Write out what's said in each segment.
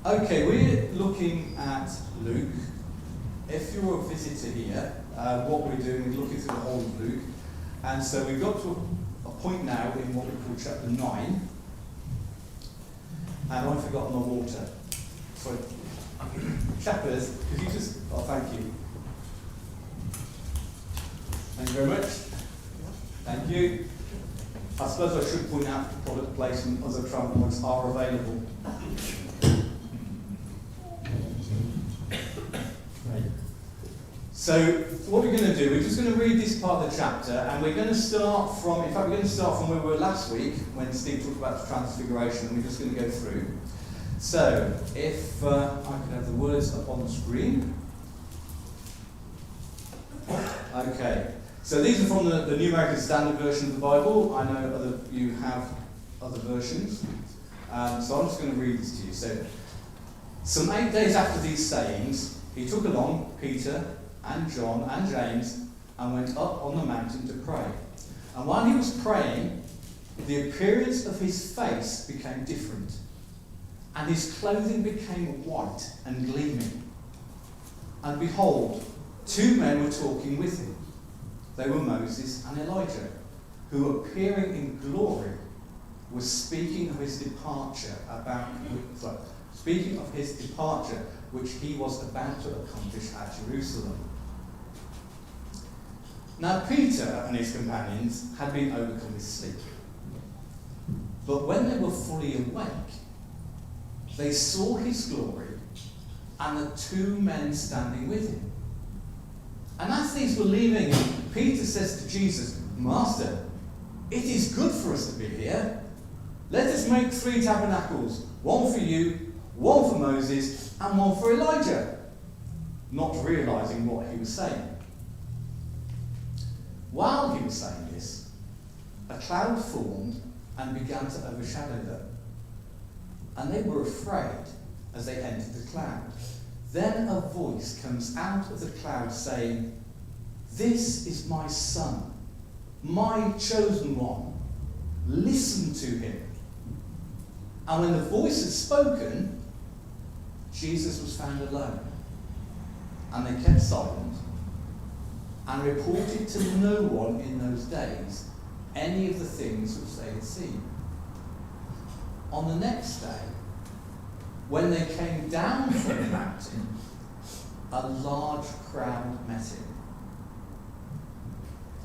Okay, we're looking at Luke. If you're a visitor here, what we're doing is looking through the whole of Luke. And so we've got to a point now in what we call chapter 9. And I've forgotten the water. Sorry. Shepherds, could you just... Oh, thank you. Thank you very much. Thank you. I suppose I should point out the product placement other travel mugs are available. So what we're going to do, we're just going to read this part of the chapter, and we're going to start from, in fact we're going to start from where we were last week, when Steve talked about the transfiguration, and we're just going to go through. So, if I could have the words up on the screen. Okay, so these are from the New American Standard Version of the Bible. I know other you have other versions, so I'm just going to read this to you. So, some 8 days after these sayings, he took along Peter and John and James and went up on the mountain to pray. And while he was praying, the appearance of his face became different, and his clothing became white and gleaming. And behold, 2 men were talking with him. They were Moses and Elijah, who, appearing in glory, was speaking of his departure which he was about to accomplish at Jerusalem. Now Peter and his companions had been overcome with sleep. But when they were fully awake, they saw his glory and the 2 men standing with him. And as these were leaving him, Peter says to Jesus, "Master, it is good for us to be here. Let us make 3 tabernacles, one for you, one for Moses, and one for Elijah," not realizing what he was saying. While he was saying this, a cloud formed and began to overshadow them. And they were afraid as they entered the cloud. Then a voice comes out of the cloud saying, "This is my son, my chosen one. Listen to him." And when the voice had spoken, Jesus was found alone. And they kept silent and reported to no one in those days any of the things which they had seen. On the next day, when they came down from the mountain, a large crowd met him.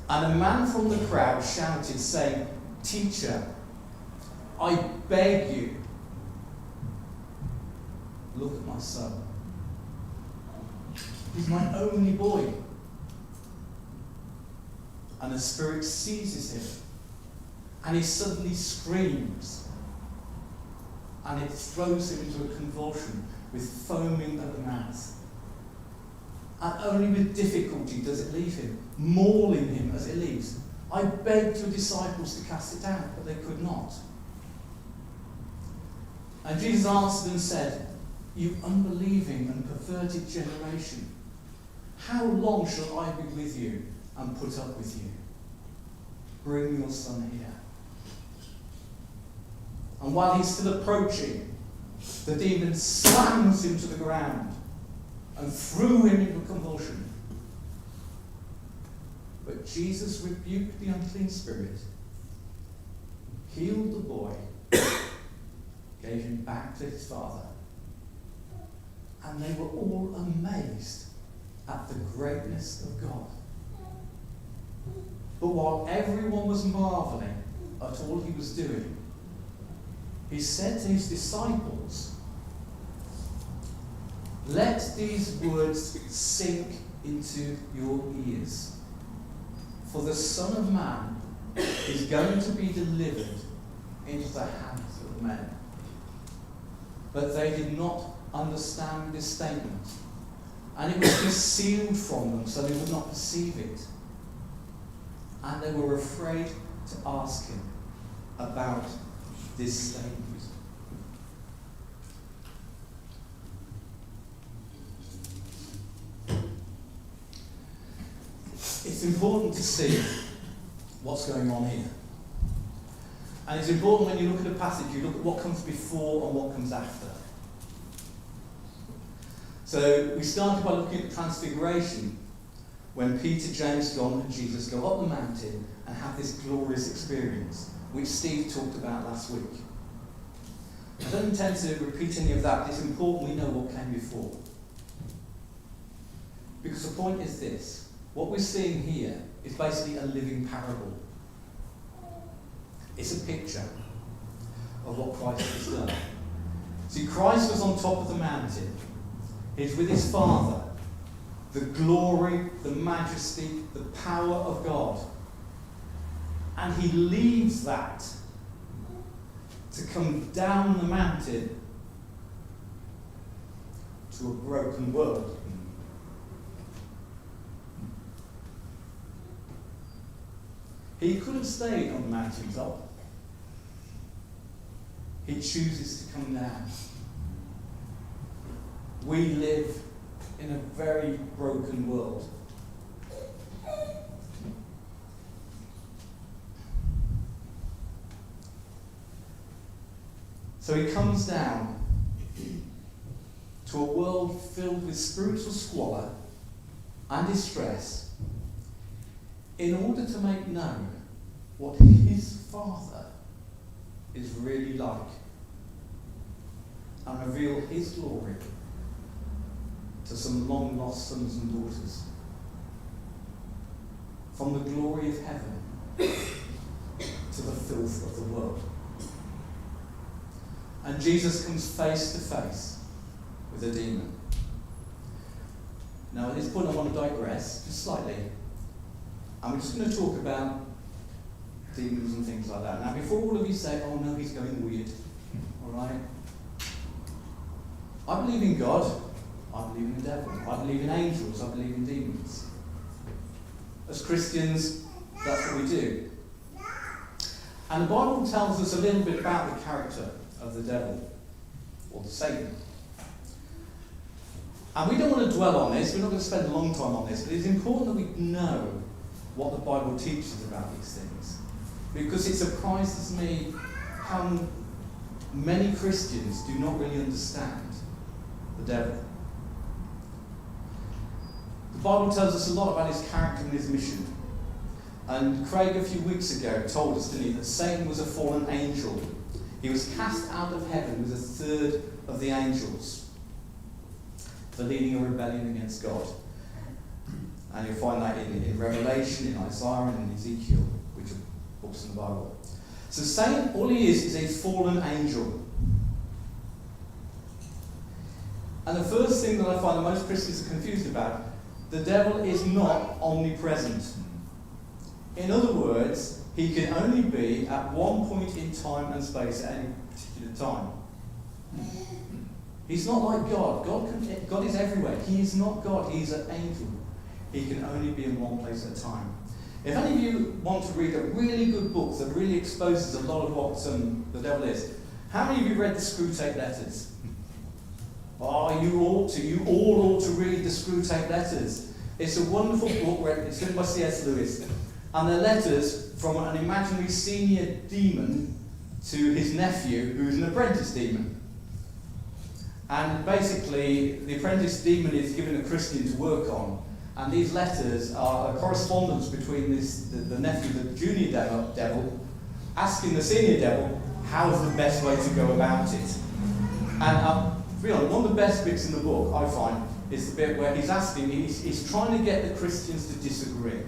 And a man from the crowd shouted, saying, "Teacher, I beg you, look at my son. He's my only boy." And the Spirit seizes him, and he suddenly screams, and it throws him into a convulsion with foaming at the mouth. And only with difficulty does it leave him, mauling him as it leaves. I begged your disciples to cast it out, but they could not. And Jesus answered and said, "You unbelieving and perverted generation, how long shall I be with you and put up with you? Bring your son here." And while he's still approaching, the demon slams him to the ground and threw him into a convulsion. But Jesus rebuked the unclean spirit, healed the boy, gave him back to his father. And they were all amazed at the greatness of God. But while everyone was marveling at all he was doing, he said to his disciples, "Let these words sink into your ears. For the Son of Man is going to be delivered into the hands of men." But they did not understand this statement, and it was concealed from them so they would not perceive it. And they were afraid to ask him about this statement. It's important to see what's going on here. And it's important when you look at a passage, you look at what comes before and what comes after. So we started by looking at the Transfiguration, when Peter, James, John and Jesus go up the mountain and have this glorious experience, which Steve talked about last week. I don't intend to repeat any of that, but it's important we know what came before. Because the point is this, what we're seeing here is basically a living parable. It's a picture of what Christ has done. See, Christ was on top of the mountain. He's with his Father. The glory, the majesty, the power of God. And he leaves that to come down the mountain to a broken world. He could have stayed on the mountaintop. He chooses to come down. We live in a very broken world. So he comes down to a world filled with spiritual squalor and distress in order to make known what his Father is really like and reveal his glory to some long-lost sons and daughters. From the glory of heaven to the filth of the world. And Jesus comes face to face with a demon. Now at this point I want to digress just slightly. And we're just going to talk about demons and things like that. Now before all of you say, oh no, he's going weird. Alright? I believe in God. I believe in the devil. I believe in angels. I believe in demons. As Christians, that's what we do. And the Bible tells us a little bit about the character of the devil, or the Satan. And we don't want to dwell on this, we're not going to spend a long time on this, but it's important that we know what the Bible teaches about these things. Because it surprises me how many Christians do not really understand the devil. The Bible tells us a lot about his character and his mission. And Craig a few weeks ago told us, didn't he, that Satan was a fallen angel. He was cast out of heaven with a third of the angels for leading a rebellion against God. And you'll find that in Revelation, in Isaiah, and in Ezekiel, which are books in the Bible. So Satan, all he is a fallen angel. And the first thing that I find that most Christians are confused about, the devil is not omnipresent. In other words, he can only be at one point in time and space at any particular time. He's not like God. God is everywhere. He is not God. He is an angel. He can only be in one place at a time. If any of you want to read a really good book that really exposes a lot of what the devil is, how many of you read the Screwtape Letters? Oh, you ought to. You all ought to read the Screwtape Letters. It's a wonderful book. It's written by C.S. Lewis. And they're letters from an imaginary senior demon to his nephew, who's an apprentice demon. And basically, the apprentice demon is given a Christian to work on. And these letters are a correspondence between the nephew, the junior devil, asking the senior devil, how's the best way to go about it? And one of the best bits in the book, I find, is the bit where he's asking, he's trying to get the Christians to disagree.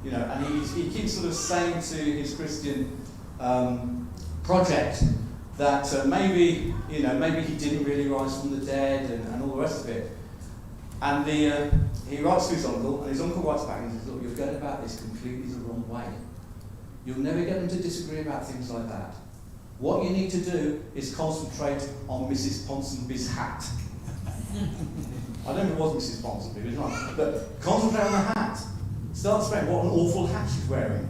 You know, and he keeps sort of saying to his Christian project that maybe he didn't really rise from the dead and all the rest of it. And he writes to his uncle, and his uncle writes back and says, look, you're going about this completely the wrong way. You'll never get them to disagree about things like that. What you need to do is concentrate on Mrs. Ponsonby's hat. I don't know if it was Mrs. Ponsonby, but concentrate on the hat. Start saying what an awful hat she's wearing.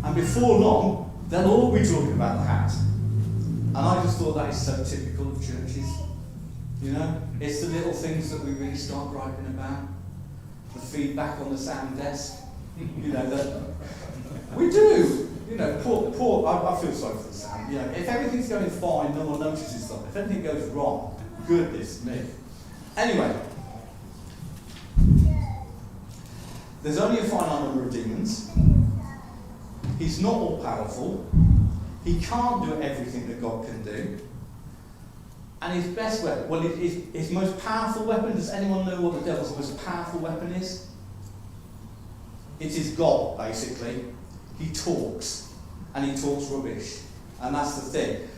And before long, they'll all be talking about the hat. And I just thought that is so typical of churches. You know, it's the little things that we really start griping about. The feedback on the sound desk. You know, that we do. You know, I feel sorry for the sound. You know, if everything's going fine, no one notices something. If anything goes wrong, goodness me. Anyway, there's only a finite number of demons. He's not all powerful. He can't do everything that God can do. And his best weapon, well, his most powerful weapon, does anyone know what the devil's most powerful weapon is? It is God, basically. He talks, and he talks rubbish. And that's the thing.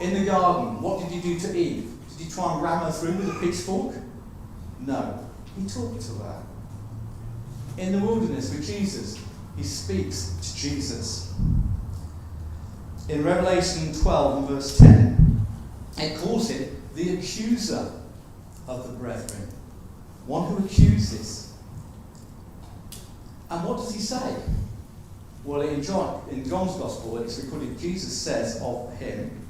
In the garden, what did he do to Eve? Did he try and ram her through with a pitchfork? No. He talked to her. In the wilderness with Jesus, he speaks to Jesus. In Revelation 12 and verse 10, it calls him the accuser of the brethren. One who accuses. And what does he say? Well, in John's Gospel, it's recorded, Jesus says of him,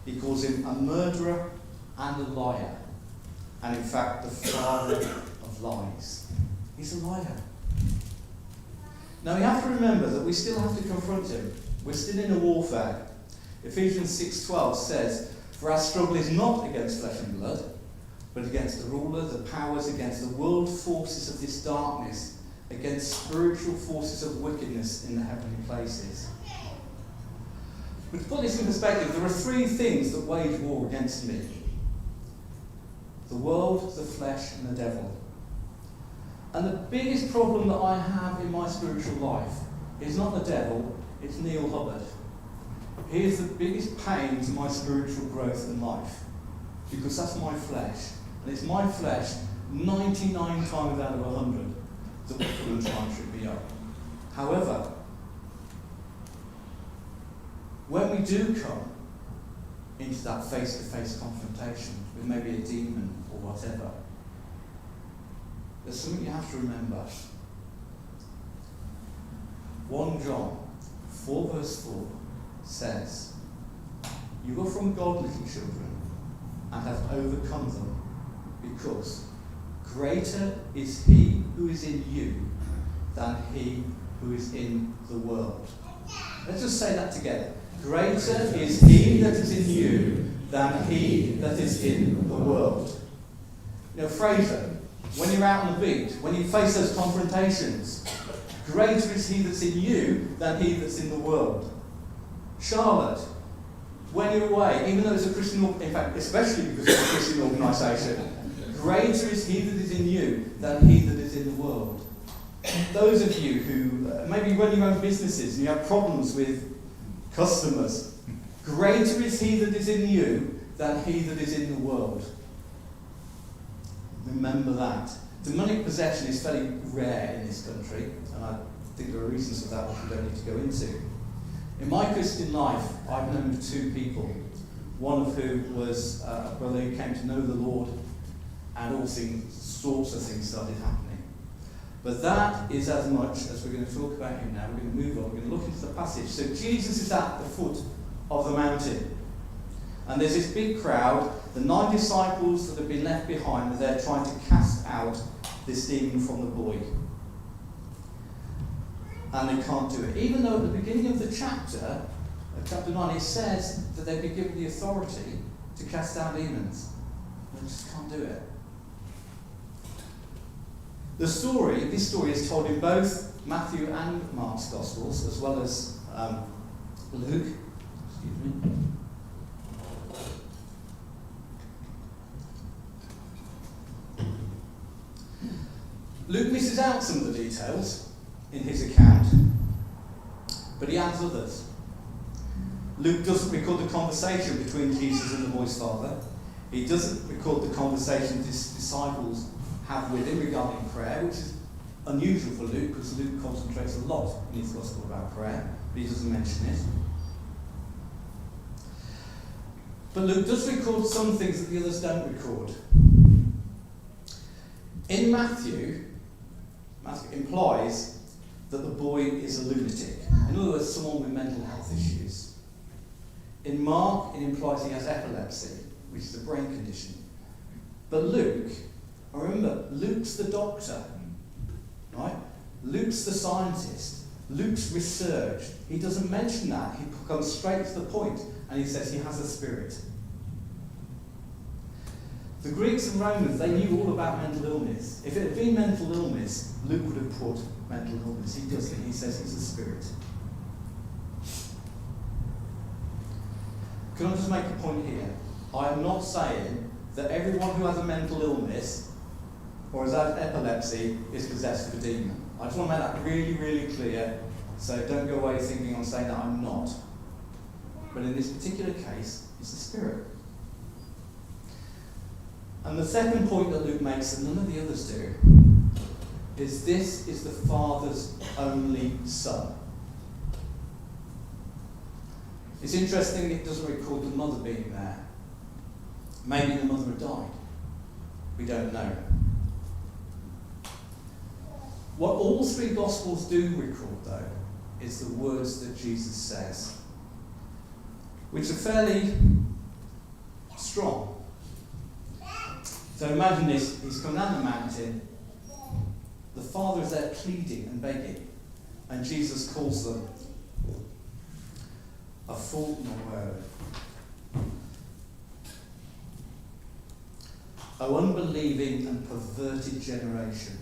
he calls him a murderer and a liar. And in fact, the father of lies. He's a liar. Now, we have to remember that we still have to confront him. We're still in a warfare. Ephesians 6:12 says, "For our struggle is not against flesh and blood, but against the rulers, the powers, against the world forces of this darkness, against spiritual forces of wickedness in the heavenly places." But to put this in perspective, there are three things that wage war against me: the world, the flesh, and the devil. And the biggest problem that I have in my spiritual life is not the devil, it's Neil Hubbard. He is the biggest pain to my spiritual growth in life, because that's my flesh. And it's my flesh 99 times out of 100 that will come and try and trip me up. However, when we do come into that face-to-face confrontation with maybe a demon or whatever, there's something you have to remember. 1 John 4 verse 4 says, "You are from God, little children, and have overcome them, because greater is he who is in you than he who is in the world." Let's just say that together. Greater is he that is in you than he that is in the world. You know, Fraser, when you're out on the beach, when you face those confrontations, greater is he that's in you than he that's in the world. Charlotte, when you're away, even though it's a Christian, in fact, especially because it's a Christian organisation, greater is he that is in you than he that is in the world. Those of you who maybe run your own businesses and you have problems with customers, greater is he that is in you than he that is in the world. Remember that. Demonic possession is fairly rare in this country, and I think there are reasons for that which we don't need to go into. In my Christian life, I've known 2 people, one of whom was a brother who came to know the Lord, and all sorts of things started happening. But that is as much as we're going to talk about him now. We're going to move on. We're going to look into the passage. So Jesus is at the foot of the mountain. And there's this big crowd. The 9 disciples that have been left behind, they're trying to cast out this demon from the boy. And they can't do it. Even though at the beginning of the chapter 9, it says that they've been given the authority to cast out demons. They just can't do it. This story is told in both Matthew and Mark's Gospels, as well as Luke. Excuse me. Luke misses out some of the details in his account, but he adds others. Luke doesn't record the conversation between Jesus and the boy's father. He doesn't record the conversation his disciples have with him regarding prayer, which is unusual for Luke, because Luke concentrates a lot in his gospel about prayer, but he doesn't mention it. But Luke does record some things that the others don't record. In Matthew implies that the boy is a lunatic. In other words, someone with mental health issues. In Mark, it implies he has epilepsy, which is a brain condition. But Luke, remember, Luke's the doctor, right? Luke's the scientist. Luke's research. He doesn't mention that. He comes straight to the point, and he says he has a spirit. The Greeks and Romans, they knew all about mental illness. If it had been mental illness, Luke would have put mental illness. He doesn't. He says it's a spirit. Can I just make a point here? I am not saying that everyone who has a mental illness or has had epilepsy is possessed with a demon. I just want to make that really, really clear, so don't go away thinking I'm saying that I'm not. But in this particular case, it's a spirit. And the second point that Luke makes, and none of the others do, is this is the Father's only Son. It's interesting it doesn't record the mother being there. Maybe the mother had died. We don't know. What all three Gospels do record, though, is the words that Jesus says, which are fairly strong. So imagine this, he's come down the mountain, the Father is there pleading and begging, and Jesus calls them a fool, no word. O unbelieving and perverted generation,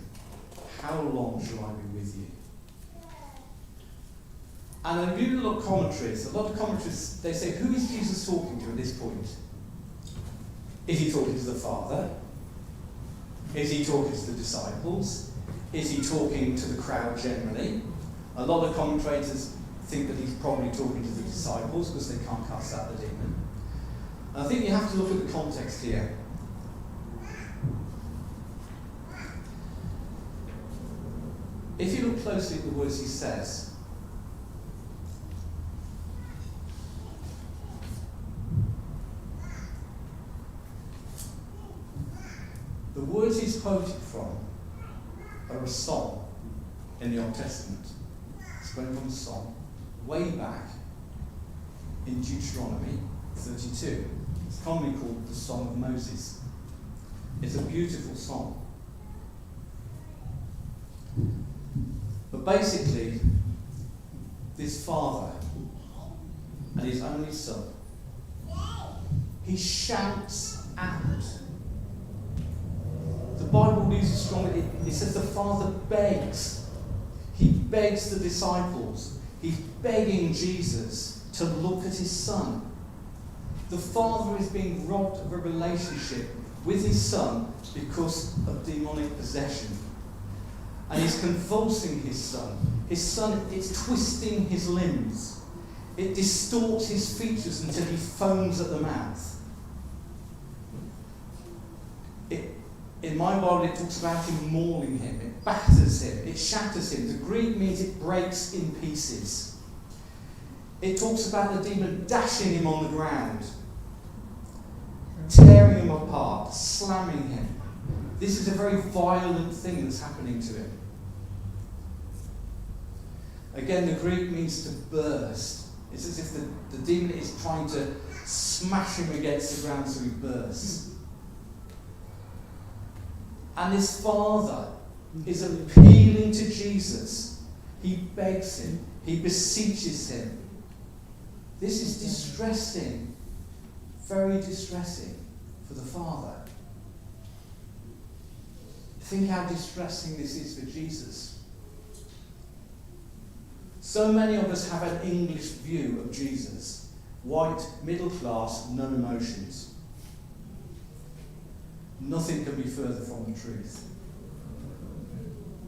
how long shall I be with you? And if you look at commentaries, a lot of commentaries, they say, who is Jesus talking to at this point? Is he talking to the Father? Is he talking to the disciples? Is he talking to the crowd generally? A lot of commentators think that he's probably talking to the disciples because they can't cast out the demon. And I think you have to look at the context here. If you look closely at the words he says, the words he's quoted from are a song in the Old Testament. It's going from a song way back in Deuteronomy 32. It's commonly called the Song of Moses. It's a beautiful song. But basically, this father and his only son, he shouts out. The Bible uses strongly, it says the Father begs. He begs the disciples. He's begging Jesus to look at his Son. The Father is being robbed of a relationship with his Son because of demonic possession. And he's convulsing his Son. His Son, it's twisting his limbs. It distorts his features until he foams at the mouth. In my Bible, it talks about him mauling him. It batters him. It shatters him. The Greek means it breaks in pieces. It talks about the demon dashing him on the ground, tearing him apart, slamming him. This is a very violent thing that's happening to him. Again, the Greek means to burst. It's as if the demon is trying to smash him against the ground so he bursts. And his father is appealing to Jesus. He begs him. He beseeches him. This is distressing, very distressing for the father. Think how distressing this is for Jesus. So many of us have an English view of Jesus. White, middle class, no emotions. Nothing can be further from the truth.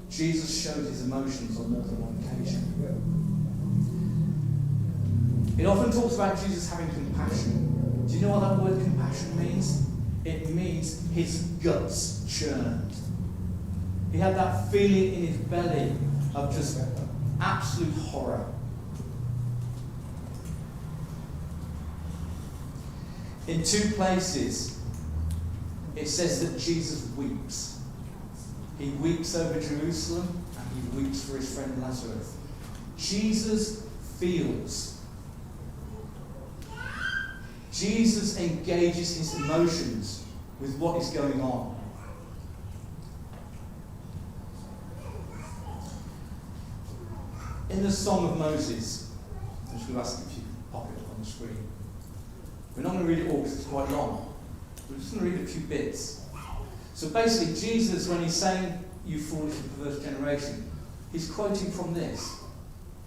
Jesus showed his emotions on more than one occasion. It often talks about Jesus having compassion. Do you know what that word compassion means? It means his guts churned. He had that feeling in his belly of just absolute horror. In two places, it says that Jesus weeps. He weeps over Jerusalem and he weeps for his friend Lazarus. Jesus feels. Jesus engages his emotions with what is going on. In the Song of Moses, I'm just going to ask if you can pop it up on the screen. We're not going to read it all because it's quite long. We're just going to read a few bits. So basically, Jesus, when he's saying, you foolish and perverse generation, he's quoting from this.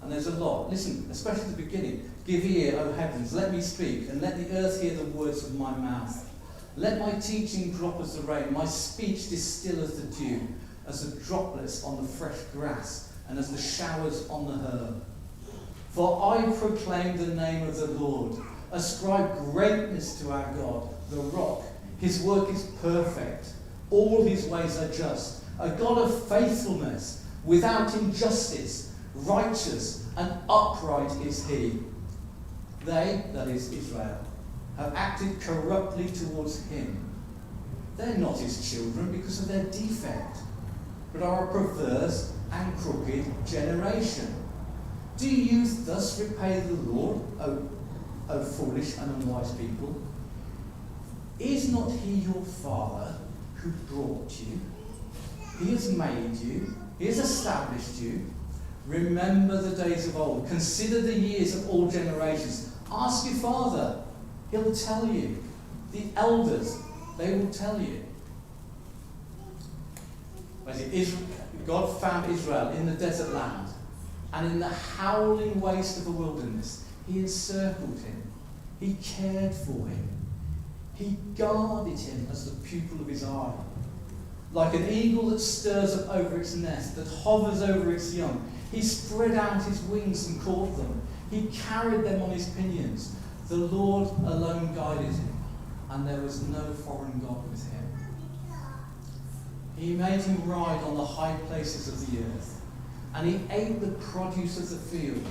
And there's a lot. Listen, especially at the beginning. Give ear, O heavens, let me speak, and let the earth hear the words of my mouth. Let my teaching drop as the rain, my speech distill as the dew, as the droplets on the fresh grass, and as the showers on the herb. For I proclaim the name of the Lord. Ascribe greatness to our God, the rock. His work is perfect. All his ways are just. A God of faithfulness, without injustice, righteous and upright is he. They, that is Israel, have acted corruptly towards him. They're not his children because of their defect, but are a perverse and crooked generation. Do you thus repay the Lord, O foolish and unwise people? Is not he your father who brought you? He has made you. He has established you. Remember the days of old. Consider the years of all generations. Ask your father. He'll tell you. The elders, they will tell you. God found Israel in the desert land and in the howling waste of the wilderness. He encircled him. He cared for him. He guarded him as the pupil of his eye. Like an eagle that stirs up over its nest, that hovers over its young, he spread out his wings and caught them. He carried them on his pinions. The Lord alone guided him, and there was no foreign god with him. He made him ride on the high places of the earth, and he ate the produce of the field.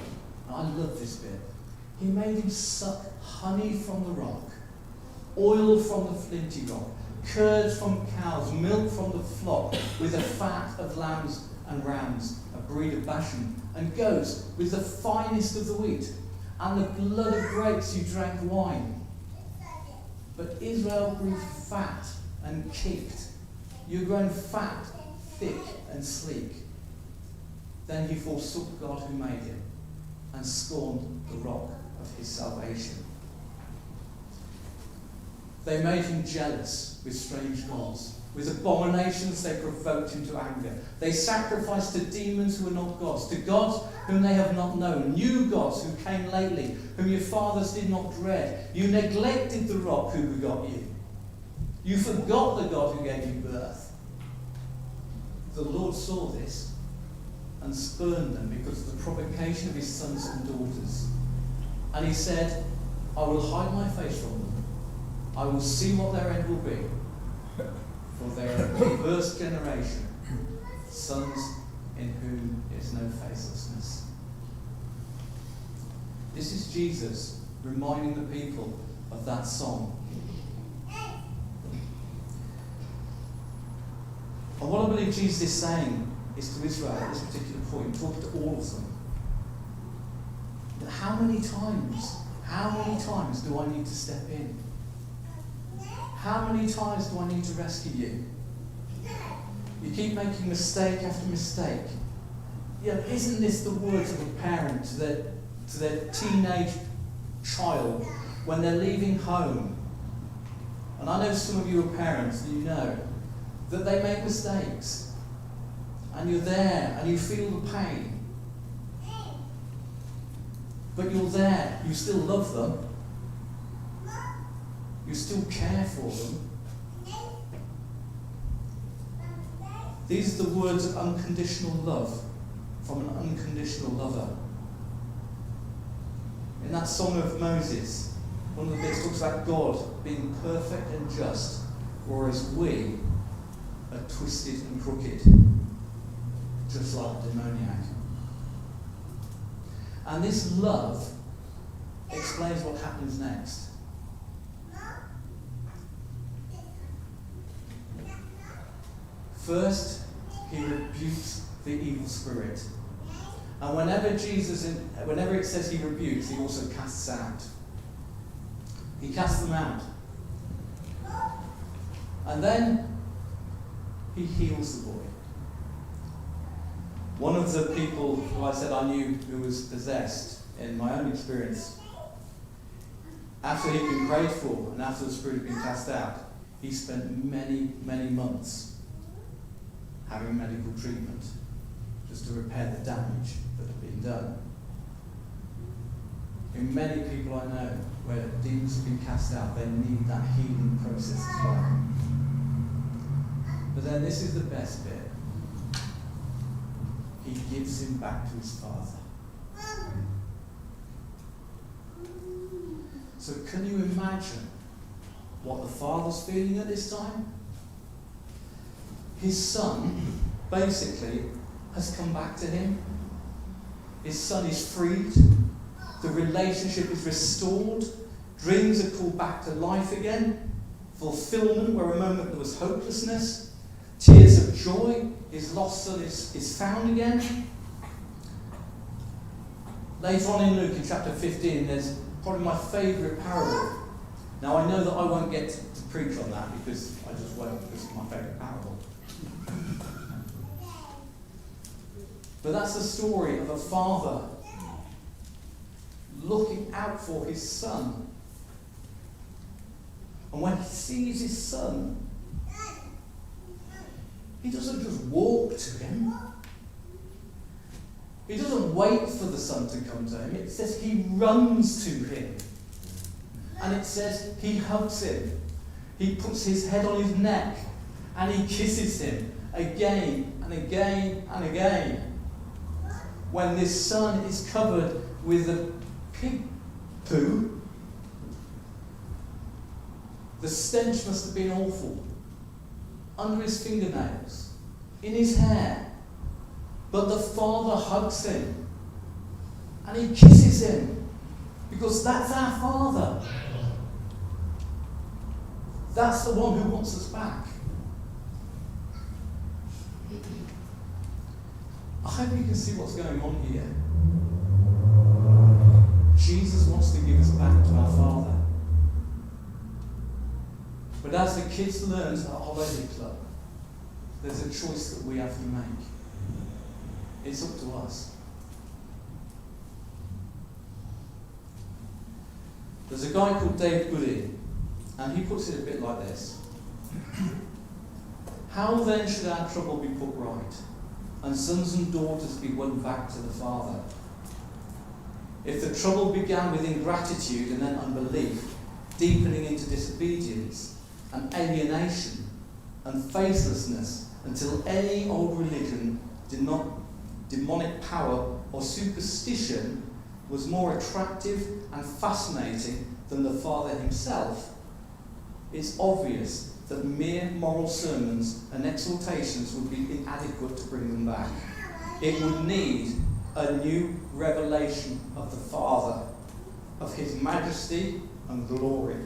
And I love this bit. He made him suck honey from the rock, oil from the flinty rock, curds from cows, milk from the flock, with the fat of lambs and rams, a breed of Bashan, and goats with the finest of the wheat, and the blood of grapes you drank wine. But Israel grew fat and kicked. You're grown fat, thick, and sleek. Then he forsook God who made him, and scorned the rock of his salvation. They made him jealous with strange gods. With abominations they provoked him to anger. They sacrificed to demons who were not gods, to gods whom they have not known, new gods who came lately, whom your fathers did not dread. You neglected the rock who begot you. You forgot the God who gave you birth. The Lord saw this and spurned them because of the provocation of his sons and daughters. And he said, I will hide my face from them. I will see what their end will be. For they are a perverse generation, sons in whom is no faithlessness. This is Jesus reminding the people of that song. And what I believe Jesus is saying is to Israel at this particular point, talking to all of them. But how many times do I need to step in? How many times do I need to rescue you? You keep making mistake after mistake. Yeah, isn't this the words of a parent to their teenage child when they're leaving home? And I know some of you are parents, and you know that they make mistakes. And you're there, and you feel the pain. But you're there, you still love them. You still care for them. These are the words of unconditional love from an unconditional lover. In that song of Moses, one of the bits talks about God being perfect and just, whereas we are twisted and crooked, just like a demoniac. And this love explains what happens next. First, he rebukes the evil spirit. And whenever it says he rebukes, he also casts out. He casts them out. And then he heals the boy. One of the people who I said I knew who was possessed, in my own experience, after he'd been prayed for and after the spirit had been cast out, he spent many, many months having medical treatment just to repair the damage that had been done. In many people I know where demons have been cast out, they need that healing process as well. But then this is the best bit. He gives him back to his father. So can you imagine what the father's feeling at this time? His son, basically, has come back to him. His son is freed. The relationship is restored. Dreams are called back to life again. Fulfillment where a moment there was hopelessness. Tears of joy. His lost son is found again. Later on in Luke, in chapter 15, there's probably my favourite parable. Now I know that I won't get to preach on that because I just won't, because it's my favourite parable. But that's the story of a father looking out for his son. And when he sees his son, he doesn't just walk to him. He doesn't wait for the son to come to him. It says he runs to him. And it says he hugs him. He puts his head on his neck and he kisses him again and again and again. When this son is covered with a pig poo, the stench must have been awful. Under his fingernails, in his hair. But the father hugs him and he kisses him because that's our father. That's the one who wants us back. I hope you can see what's going on here. Jesus wants to give us back to our Father. But as the kids learned at Holiday Club, there's a choice that we have to make. It's up to us. There's a guy called Dave Gooding, and he puts it a bit like this. How then should our trouble be put right, and sons and daughters be won back to the Father? If the trouble began with ingratitude and then unbelief, deepening into disobedience and alienation and faithlessness until any old religion, demonic power or superstition was more attractive and fascinating than the Father himself, it's obvious that mere moral sermons and exhortations would be inadequate to bring them back. It would need a new revelation of the Father, of his majesty and glory,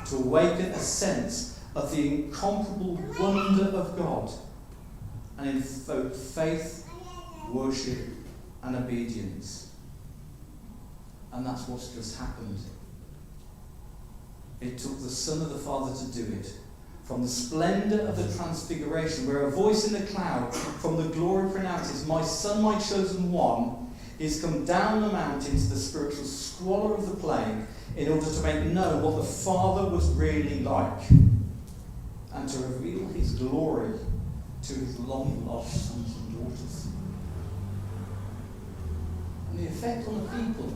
to awaken a sense of the incomparable wonder of God and invoke faith, worship and obedience. And that's what's just happened. It took the Son of the Father to do it. From the splendour of the Transfiguration, where a voice in the cloud from the glory pronounces, "My Son, my chosen one," is come down the mountain to the spiritual squalor of the plain in order to make known what the Father was really like and to reveal his glory to his long-lost sons and daughters. And the effect on the people,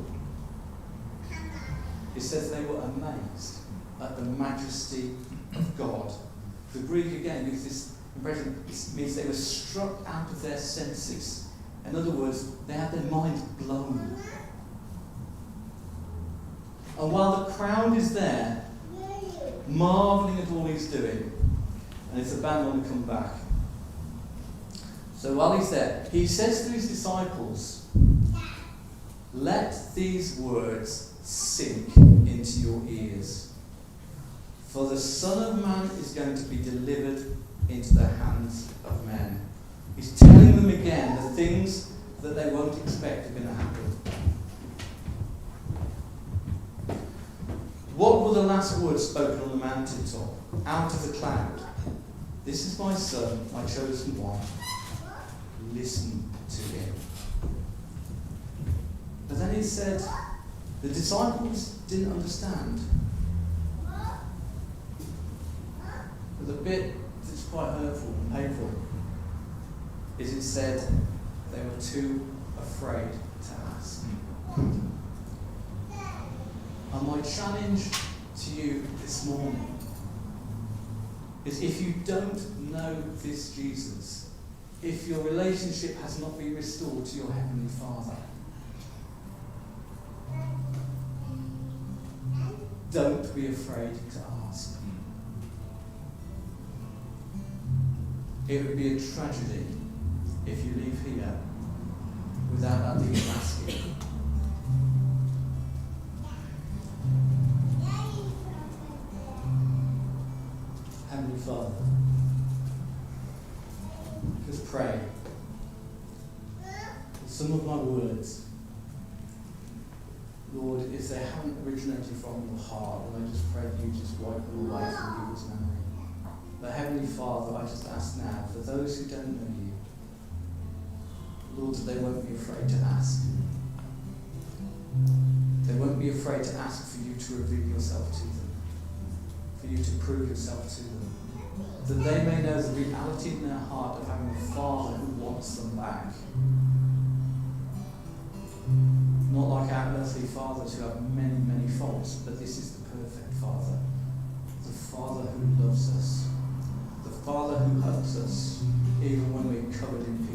it says they were amazed at the majesty of God. The Greek again gives this impression, it means they were struck out of their senses. In other words, they had their minds blown. And while the crowd is there, marvelling at all he's doing, and if the band want to come back. So while he's there, he says to his disciples, "Let these words sink into your ears. For the Son of Man is going to be delivered into the hands of men." He's telling them again the things that they won't expect are going to happen. What were the last words spoken on the mountaintop, out of the cloud? "This is my Son, my chosen one. Listen to him." But then he said, the disciples didn't understand. the bit that's quite hurtful and painful is it said they were too afraid to ask. And my challenge to you this morning is, if you don't know this Jesus, if your relationship has not been restored to your Heavenly Father, don't be afraid to ask. It would be a tragedy if you leave here without at least asking. Heavenly Father, just pray that some of my words, Lord, if they haven't originated from your heart, then I just pray that you just wipe them away from people's memory. But Heavenly Father, I just ask now, for those who don't know you, Lord, that they won't be afraid to ask. They won't be afraid to ask for you to reveal yourself to them, for you to prove yourself to them, that they may know the reality in their heart of having a Father who wants them back. Not like our earthly fathers who have many, many faults, but this is the perfect Father. The Father who loves us. The Father who hugs us even when we're covered in